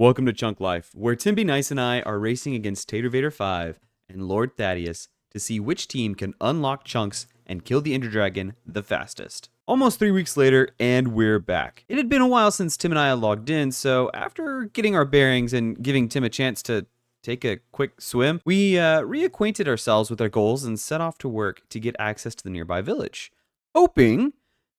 Welcome to ChuckLife, where TimBnice and I are racing against Tater 5 and Lord Thaddius to see which team can unlock chunks and kill the Ender Dragon the fastest. Almost 3 weeks later, and we're back. It had been a while since Tim and I had logged in, so after getting our bearings and giving Tim a chance to take a quick swim, we reacquainted ourselves with our goals and set off to work to get access to the nearby village, hoping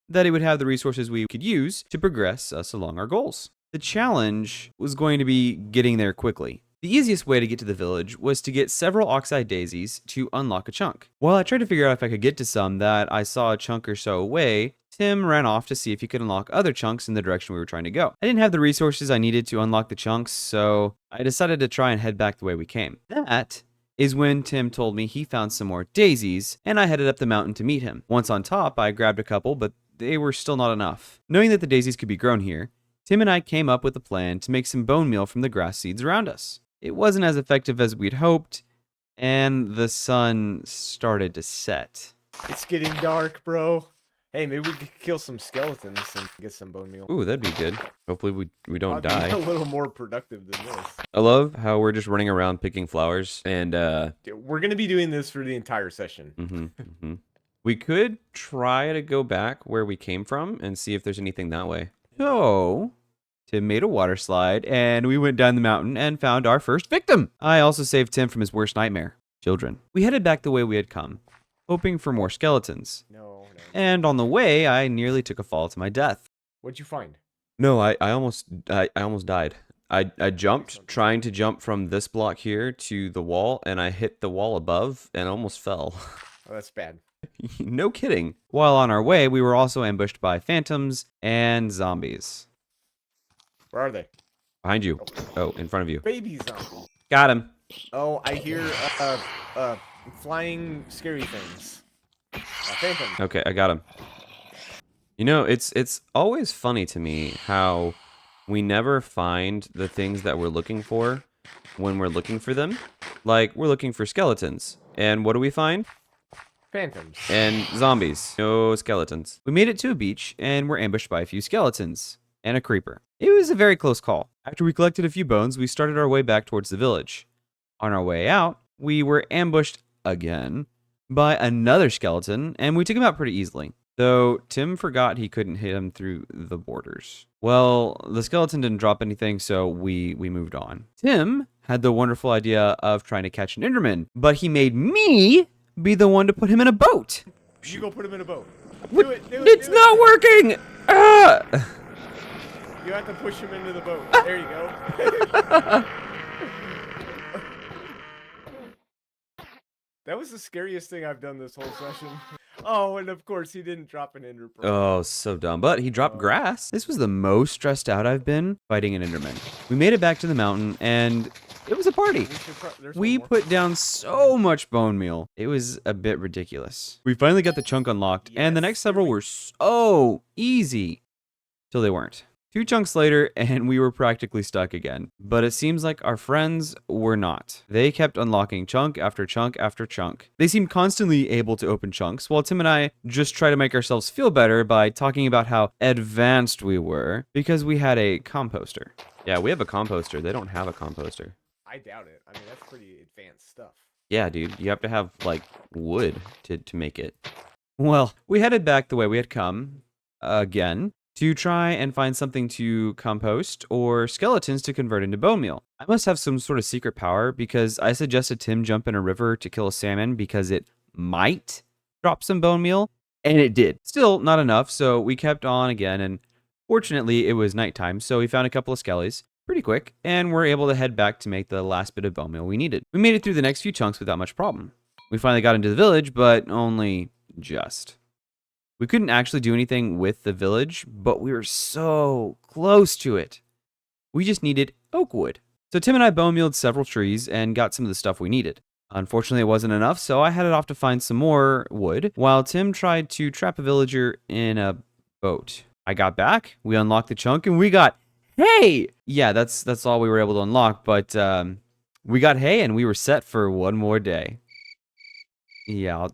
that it would have the resources we could use to progress us along our goals. The challenge was going to be getting there quickly. The easiest way to get to the village was to get several oxide daisies to unlock a chunk. While I tried to figure out if I could get to some that I saw a chunk or so away, Tim ran off to see if he could unlock other chunks in the direction we were trying to go. I didn't have the resources I needed to unlock the chunks, so I decided to try and head back the way we came. That is when Tim told me he found some more daisies, and I headed up the mountain to meet him. Once on top, I grabbed a couple, but they were still not enough. Knowing that the daisies could be grown here, Tim and I came up with a plan to make some bone meal from the grass seeds around us. It wasn't as effective as we'd hoped, and the sun started to set. It's getting dark, bro. Hey, maybe we could kill some skeletons and get some bone meal. Ooh, that'd be good. Hopefully we don't die. A little more productive than this. I love how we're just running around picking flowers, and we're gonna be doing this for the entire session. We could try to go back where we came from and see if there's anything that way. So Tim made a water slide, and we went down the mountain and found our first victim. I also saved Tim from his worst nightmare, children. We headed back the way we had come, hoping for more skeletons. No. And on the way, I nearly took a fall to my death. What'd you find? No, I almost died. I jumped, trying to jump from this block here to the wall, and I hit the wall above and almost fell. Oh, that's bad. No kidding. While on our way, we were also ambushed by phantoms and zombies. Where are they? Behind you. Oh, in front of you. Baby zombie. Got him. Oh, I hear flying scary things. Phantoms. Okay, I got him. You know, it's always funny to me how we never find the things that we're looking for when we're looking for them. Like, we're looking for skeletons. And what do we find? Phantoms. And zombies. No skeletons. We made it to a beach and were ambushed by a few skeletons and a creeper. It was a very close call. After we collected a few bones, we started our way back towards the village. On our way out, we were ambushed again by another skeleton, and we took him out pretty easily. Though Tim forgot he couldn't hit him through the borders. Well, the skeleton didn't drop anything, so we moved on. Tim had the wonderful idea of trying to catch an Enderman, but he made me be the one to put him in a boat. You go put him in a boat. It's not working! Ah! You have to push him into the boat. There you go. That was the scariest thing I've done this whole session. Oh, and of course he didn't drop an ender pearl. Oh, so dumb. But he dropped grass. This was the most stressed out I've been fighting an Enderman. We made it back to the mountain, and it was a party. We put down so much bone meal. It was a bit ridiculous. We finally got the chunk unlocked, and the next several were so easy. Till they weren't. 2 chunks later, and we were practically stuck again. But it seems like our friends were not. They kept unlocking chunk after chunk after chunk. They seemed constantly able to open chunks, while Tim and I just try to make ourselves feel better by talking about how advanced we were, because we had a composter. Yeah, we have a composter. They don't have a composter. I doubt it. I mean, that's pretty advanced stuff. Yeah, dude. You have to have, like, wood to make it. Well, we headed back the way we had come, again, to try and find something to compost or skeletons to convert into bone meal. I must have some sort of secret power because I suggested Tim jump in a river to kill a salmon because it might drop some bone meal, and it did. Still not enough, so we kept on again, and fortunately it was nighttime, so we found a couple of skellies pretty quick, and were able to head back to make the last bit of bone meal we needed. We made it through the next few chunks without much problem. We finally got into the village, but only just. We couldn't actually do anything with the village, but we were so close to it. We just needed oak wood. So Tim and I bone mealed several trees and got some of the stuff we needed. Unfortunately, it wasn't enough, so I headed off to find some more wood, while Tim tried to trap a villager in a boat. I got back, we unlocked the chunk, and we got hay! Yeah, that's all we were able to unlock, but we got hay, and we were set for one more day. Yeah,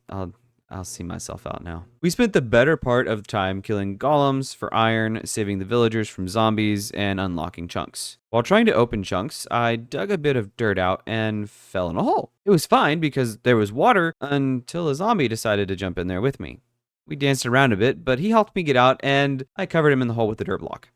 I'll see myself out now. We spent the better part of the time killing golems for iron, saving the villagers from zombies, and unlocking chunks. While trying to open chunks, I dug a bit of dirt out and fell in a hole. It was fine because there was water until a zombie decided to jump in there with me. We danced around a bit, but he helped me get out and I covered him in the hole with the dirt block.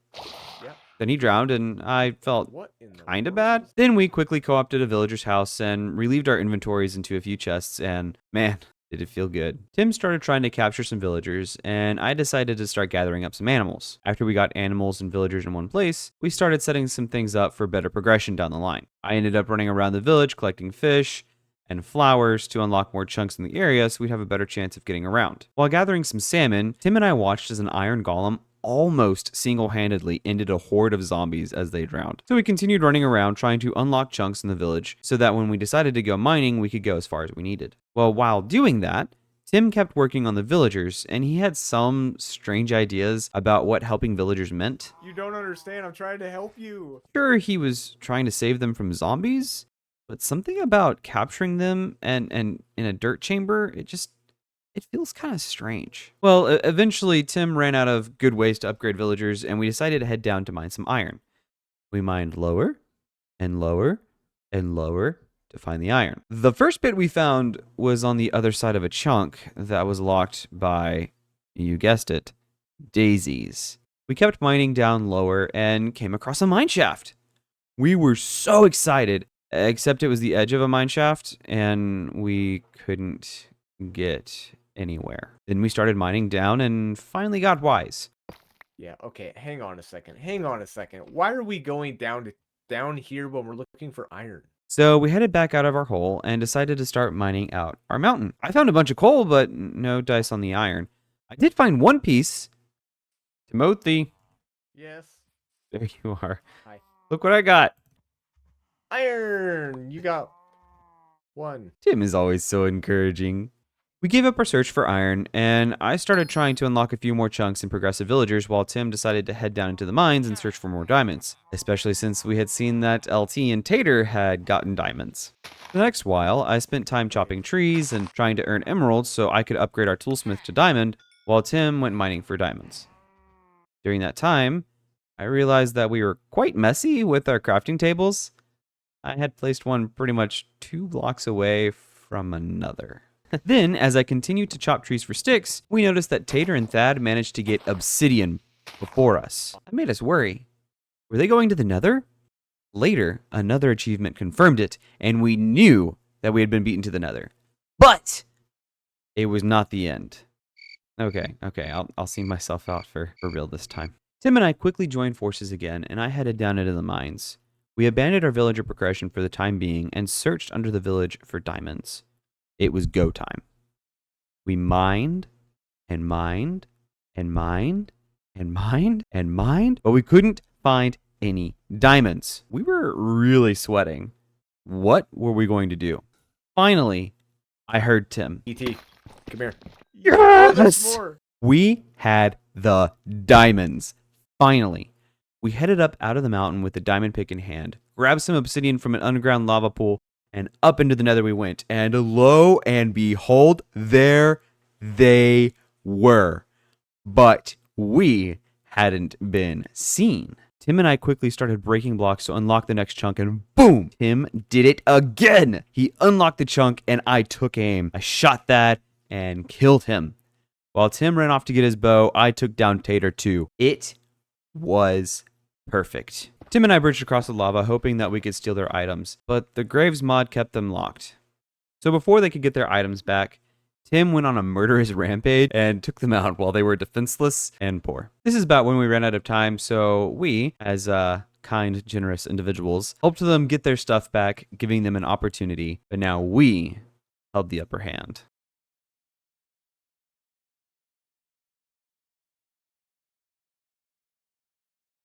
Yep. Then he drowned and I felt What in the kind of world bad. is- Then we quickly co-opted a villager's house and relieved our inventories into a few chests, and man, did it feel good. Tim started trying to capture some villagers, and I decided to start gathering up some animals. After we got animals and villagers in one place, we started setting some things up for better progression down the line. I ended up running around the village collecting fish and flowers to unlock more chunks in the area so we'd have a better chance of getting around. While gathering some salmon, Tim and I watched as an iron golem almost single-handedly ended a horde of zombies as they drowned. So we continued running around trying to unlock chunks in the village so that when we decided to go mining, we could go as far as we needed. Well, while doing that, Tim kept working on the villagers, and he had some strange ideas about what helping villagers meant. You don't understand. I'm trying to help you. Sure, he was trying to save them from zombies, but something about capturing them and in a dirt chamber, it feels kind of strange. Well, eventually, Tim ran out of good ways to upgrade villagers, and we decided to head down to mine some iron. We mined lower and lower and lower to find the iron. The first bit we found was on the other side of a chunk that was locked by, you guessed it, daisies. We kept mining down lower and came across a mine shaft. We were so excited, except it was the edge of a mine shaft, and we couldn't get anywhere. Then we started mining down and finally got wise. Yeah, okay, hang on a second. Hang on a second. Why are we going down here when we're looking for iron? So we headed back out of our hole and decided to start mining out our mountain. I found a bunch of coal, but no dice on the iron. I did find one piece. Timothy, Yes. there you are. Hi. Look what I got. Iron! You got one. Tim is always so encouraging. We gave up our search for iron, and I started trying to unlock a few more chunks and progressive villagers while Tim decided to head down into the mines and search for more diamonds, especially since we had seen that LT and Tater had gotten diamonds. The next while, I spent time chopping trees and trying to earn emeralds so I could upgrade our toolsmith to diamond, while Tim went mining for diamonds. During that time, I realized that we were quite messy with our crafting tables. I had placed one pretty much 2 blocks away from another. Then, as I continued to chop trees for sticks, we noticed that Tater and Thadd managed to get obsidian before us. That made us worry. Were they going to the Nether? Later, another achievement confirmed it, and we knew that we had been beaten to the Nether. But it was not the end. Okay, I'll see myself out for real this time. Tim and I quickly joined forces again, and I headed down into the mines. We abandoned our villager progression for the time being and searched under the village for diamonds. It was go time. We mined and mined and mined and mined and mined, but we couldn't find any diamonds. We were really sweating. What were we going to do? Finally, I heard Tim. E.T., come here. Yes! There's more. We had the diamonds. Finally, we headed up out of the mountain with the diamond pick in hand, grabbed some obsidian from an underground lava pool, and up into the Nether we went. And lo and behold, there they were. But we hadn't been seen. Tim and I quickly started breaking blocks to unlock the next chunk, and boom! Tim did it again! He unlocked the chunk, and I took aim. I shot that and killed him. While Tim ran off to get his bow, I took down Tater too. It was perfect. Tim and I bridged across the lava, hoping that we could steal their items, but the Graves mod kept them locked. So before they could get their items back, Tim went on a murderous rampage and took them out while they were defenseless and poor. This is about when we ran out of time, so we, as kind, generous individuals, helped them get their stuff back, giving them an opportunity, but now we held the upper hand.